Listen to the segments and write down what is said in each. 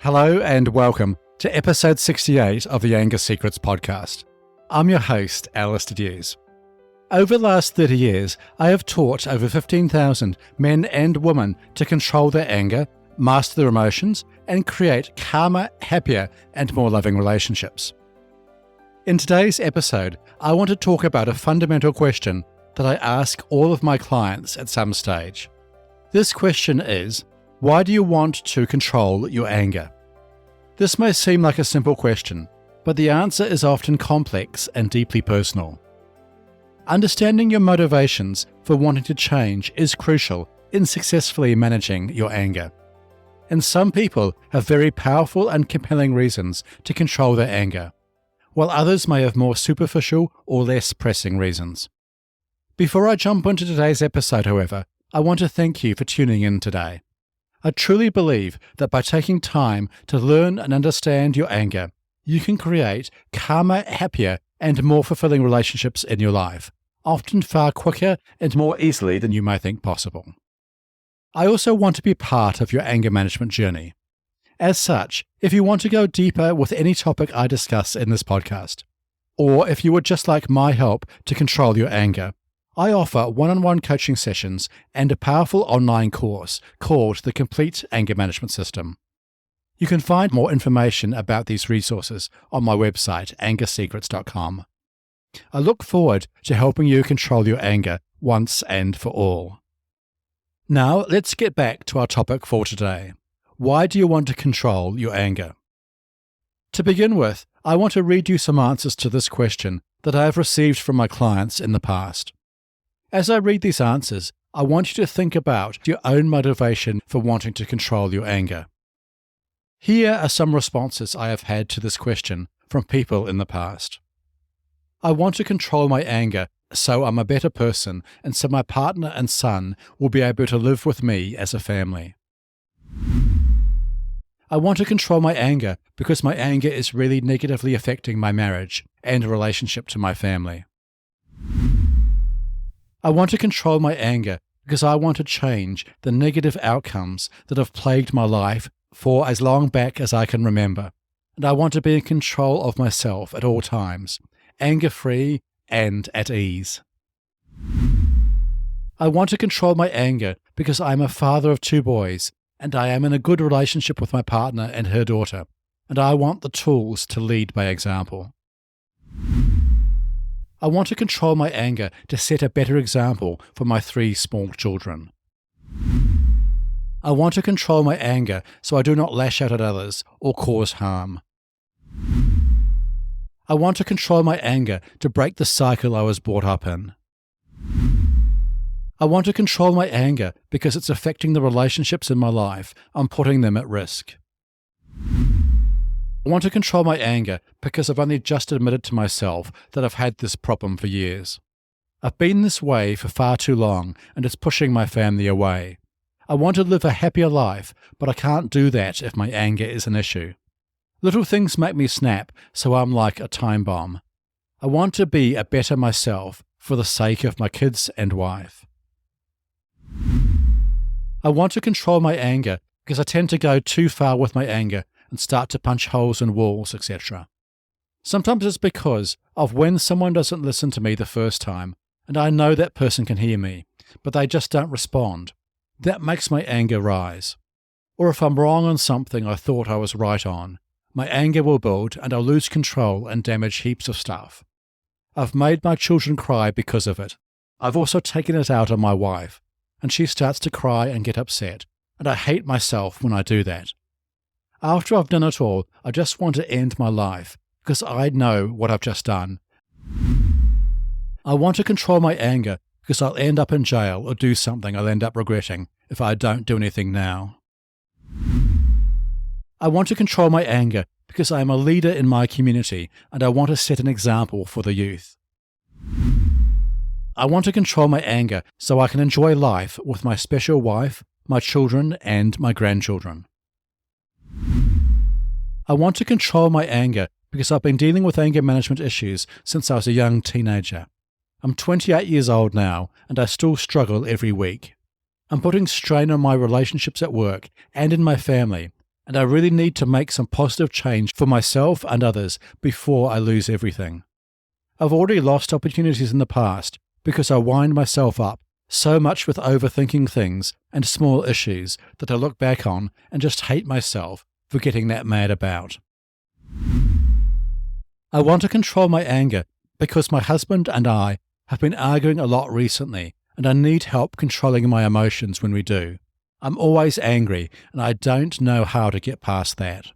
Hello and welcome to episode 68 of the Anger Secrets podcast. I'm your host, Alastair Duhs. Over the last 30 years, I have taught over 15,000 men and women to control their anger, master their emotions, and create calmer, happier, and more loving relationships. In today's episode, I want to talk about a fundamental question that I ask all of my clients at some stage. This question is, why do you want to control your anger? This may seem like a simple question, but the answer is often complex and deeply personal. Understanding your motivations for wanting to change is crucial in successfully managing your anger. And some people have very powerful and compelling reasons to control their anger, while others may have more superficial or less pressing reasons. Before I jump into today's episode, however, I want to thank you for tuning in today. I truly believe that by taking time to learn and understand your anger, you can create calmer, happier, and more fulfilling relationships in your life, often far quicker and more easily than you may think possible. I also want to be part of your anger management journey. As such, if you want to go deeper with any topic I discuss in this podcast, or if you would just like my help to control your anger, I offer one-on-one coaching sessions and a powerful online course called the Complete Anger Management System. You can find more information about these resources on my website, angersecrets.com. I look forward to helping you control your anger once and for all. Now, let's get back to our topic for today. Why do you want to control your anger? To begin with, I want to read you some answers to this question that I have received from my clients in the past. As I read these answers, I want you to think about your own motivation for wanting to control your anger. Here are some responses I have had to this question from people in the past. I want to control my anger so I'm a better person and so my partner and son will be able to live with me as a family. I want to control my anger because my anger is really negatively affecting my marriage and relationship to my family. I want to control my anger because I want to change the negative outcomes that have plagued my life for as long back as I can remember, and I want to be in control of myself at all times, anger-free and at ease. I want to control my anger because I am a father of 2 boys, and I am in a good relationship with my partner and her daughter, and I want the tools to lead by example. I want to control my anger to set a better example for my 3 small children. I want to control my anger so I do not lash out at others or cause harm. I want to control my anger to break the cycle I was brought up in. I want to control my anger because it's affecting the relationships in my life. I'm putting them at risk. I want to control my anger because I've only just admitted to myself that I've had this problem for years. I've been this way for far too long and it's pushing my family away. I want to live a happier life, but I can't do that if my anger is an issue. Little things make me snap, so I'm like a time bomb. I want to be a better myself for the sake of my kids and wife. I want to control my anger because I tend to go too far with my anger and start to punch holes in walls, etc. Sometimes it's because of when someone doesn't listen to me the first time, and I know that person can hear me, but they just don't respond. That makes my anger rise. Or if I'm wrong on something I thought I was right on, my anger will build and I'll lose control and damage heaps of stuff. I've made my children cry because of it. I've also taken it out on my wife, and she starts to cry and get upset, and I hate myself when I do that. After I've done it all, I just want to end my life because I know what I've just done. I want to control my anger because I'll end up in jail or do something I'll end up regretting if I don't do anything now. I want to control my anger because I am a leader in my community and I want to set an example for the youth. I want to control my anger so I can enjoy life with my special wife, my children, and my grandchildren. I want to control my anger because I've been dealing with anger management issues since I was a young teenager. I'm 28 years old now, and I still struggle every week. I'm putting strain on my relationships at work and in my family, and I really need to make some positive change for myself and others before I lose everything. I've already lost opportunities in the past because I wind myself up so much with overthinking things and small issues that I look back on and just hate myself for getting that mad about. I want to control my anger because my husband and I have been arguing a lot recently, and I need help controlling my emotions when we do. I'm always angry, and I don't know how to get past that.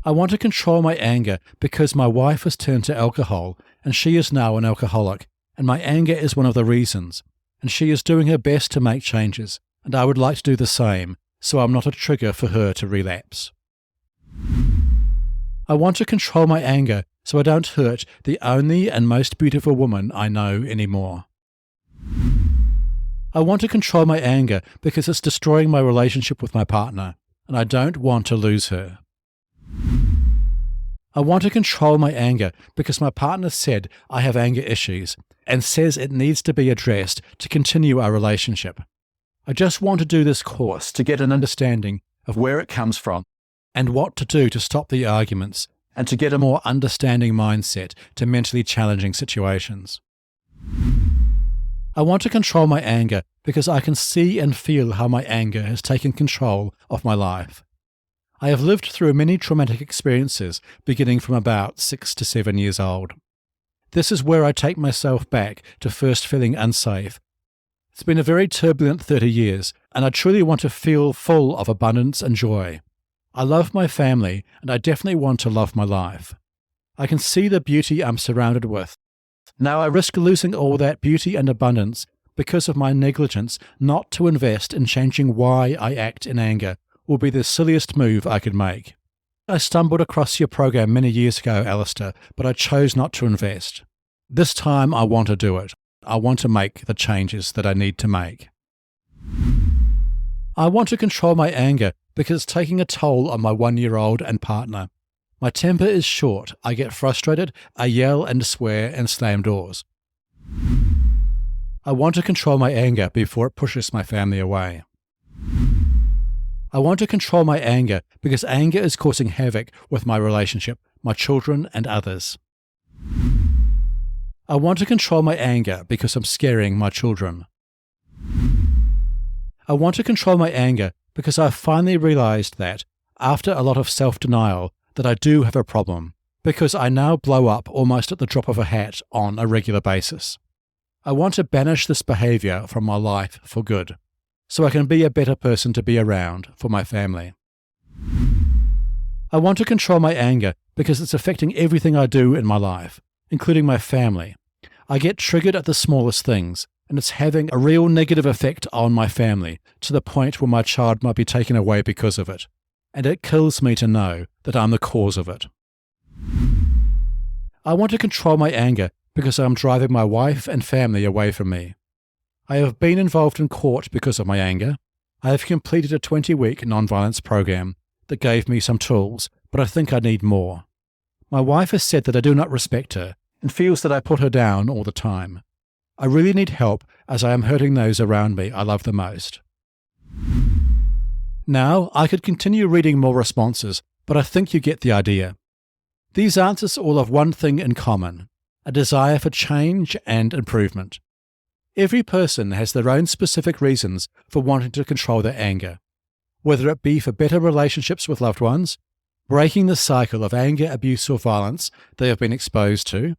I want to control my anger because my wife has turned to alcohol, and she is now an alcoholic, and my anger is one of the reasons, and she is doing her best to make changes, and I would like to do the same, so I'm not a trigger for her to relapse. I want to control my anger so I don't hurt the only and most beautiful woman I know anymore. I want to control my anger because it's destroying my relationship with my partner, and I don't want to lose her. I want to control my anger because my partner said I have anger issues and says it needs to be addressed to continue our relationship. I just want to do this course to get an understanding of where it comes from and what to do to stop the arguments and to get a more understanding mindset to mentally challenging situations. I want to control my anger because I can see and feel how my anger has taken control of my life. I have lived through many traumatic experiences beginning from about 6 to 7 years old. This is where I take myself back to first feeling unsafe. It's been a very turbulent 30 years, and I truly want to feel full of abundance and joy. I love my family, and I definitely want to love my life. I can see the beauty I'm surrounded with. Now I risk losing all that beauty and abundance because of my negligence not to invest in changing why I act in anger will be the silliest move I could make. I stumbled across your program many years ago, Alastair, but I chose not to invest. This time I want to do it. I want to make the changes that I need to make. I want to control my anger because it's taking a toll on my 1-year-old and partner. My temper is short. I get frustrated, I yell and swear and slam doors. I want to control my anger before it pushes my family away. I want to control my anger because anger is causing havoc with my relationship, my children and others. I want to control my anger because I'm scaring my children. I want to control my anger because I've finally realized that, after a lot of self-denial, that I do have a problem, because I now blow up almost at the drop of a hat on a regular basis. I want to banish this behavior from my life for good, so I can be a better person to be around for my family. I want to control my anger because it's affecting everything I do in my life, including my family. I get triggered at the smallest things, and it's having a real negative effect on my family, to the point where my child might be taken away because of it. And it kills me to know that I'm the cause of it. I want to control my anger because I'm driving my wife and family away from me. I have been involved in court because of my anger. I have completed a 20-week nonviolence program that gave me some tools, but I think I need more. My wife has said that I do not respect her and feels that I put her down all the time. I really need help as I am hurting those around me I love the most. Now, I could continue reading more responses, but I think you get the idea. These answers all have one thing in common: a desire for change and improvement. Every person has their own specific reasons for wanting to control their anger, whether it be for better relationships with loved ones, breaking the cycle of anger, abuse or violence they have been exposed to,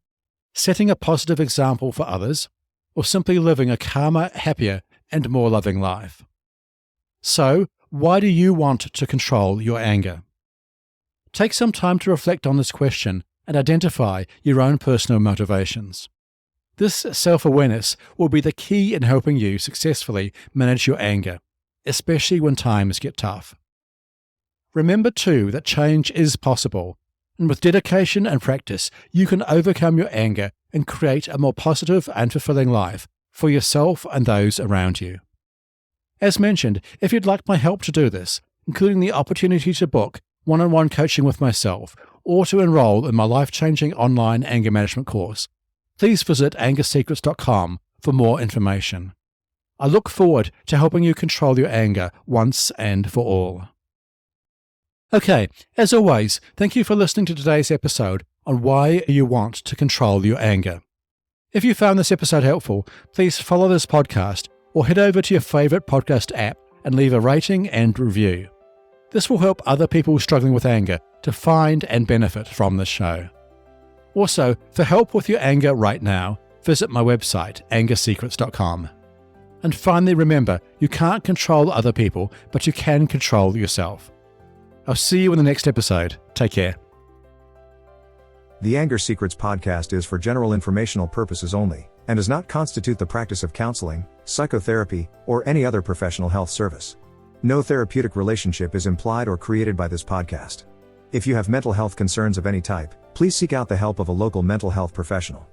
setting a positive example for others, or simply living a calmer, happier and more loving life. So, why do you want to control your anger? Take some time to reflect on this question and identify your own personal motivations. This self-awareness will be the key in helping you successfully manage your anger, especially when times get tough. Remember too that change is possible, and with dedication and practice, you can overcome your anger and create a more positive and fulfilling life for yourself and those around you. As mentioned, if you'd like my help to do this, including the opportunity to book one-on-one coaching with myself or to enroll in my life-changing online anger management course, please visit angersecrets.com for more information. I look forward to helping you control your anger once and for all. Okay, as always, thank you for listening to today's episode on why you want to control your anger. If you found this episode helpful, please follow this podcast or head over to your favourite podcast app and leave a rating and review. This will help other people struggling with anger to find and benefit from this show. Also, for help with your anger right now, visit my website, angersecrets.com. And finally, remember, you can't control other people, but you can control yourself. I'll see you in the next episode. Take care. The Anger Secrets podcast is for general informational purposes only, and does not constitute the practice of counseling, psychotherapy, or any other professional health service. No therapeutic relationship is implied or created by this podcast. If you have mental health concerns of any type, please seek out the help of a local mental health professional.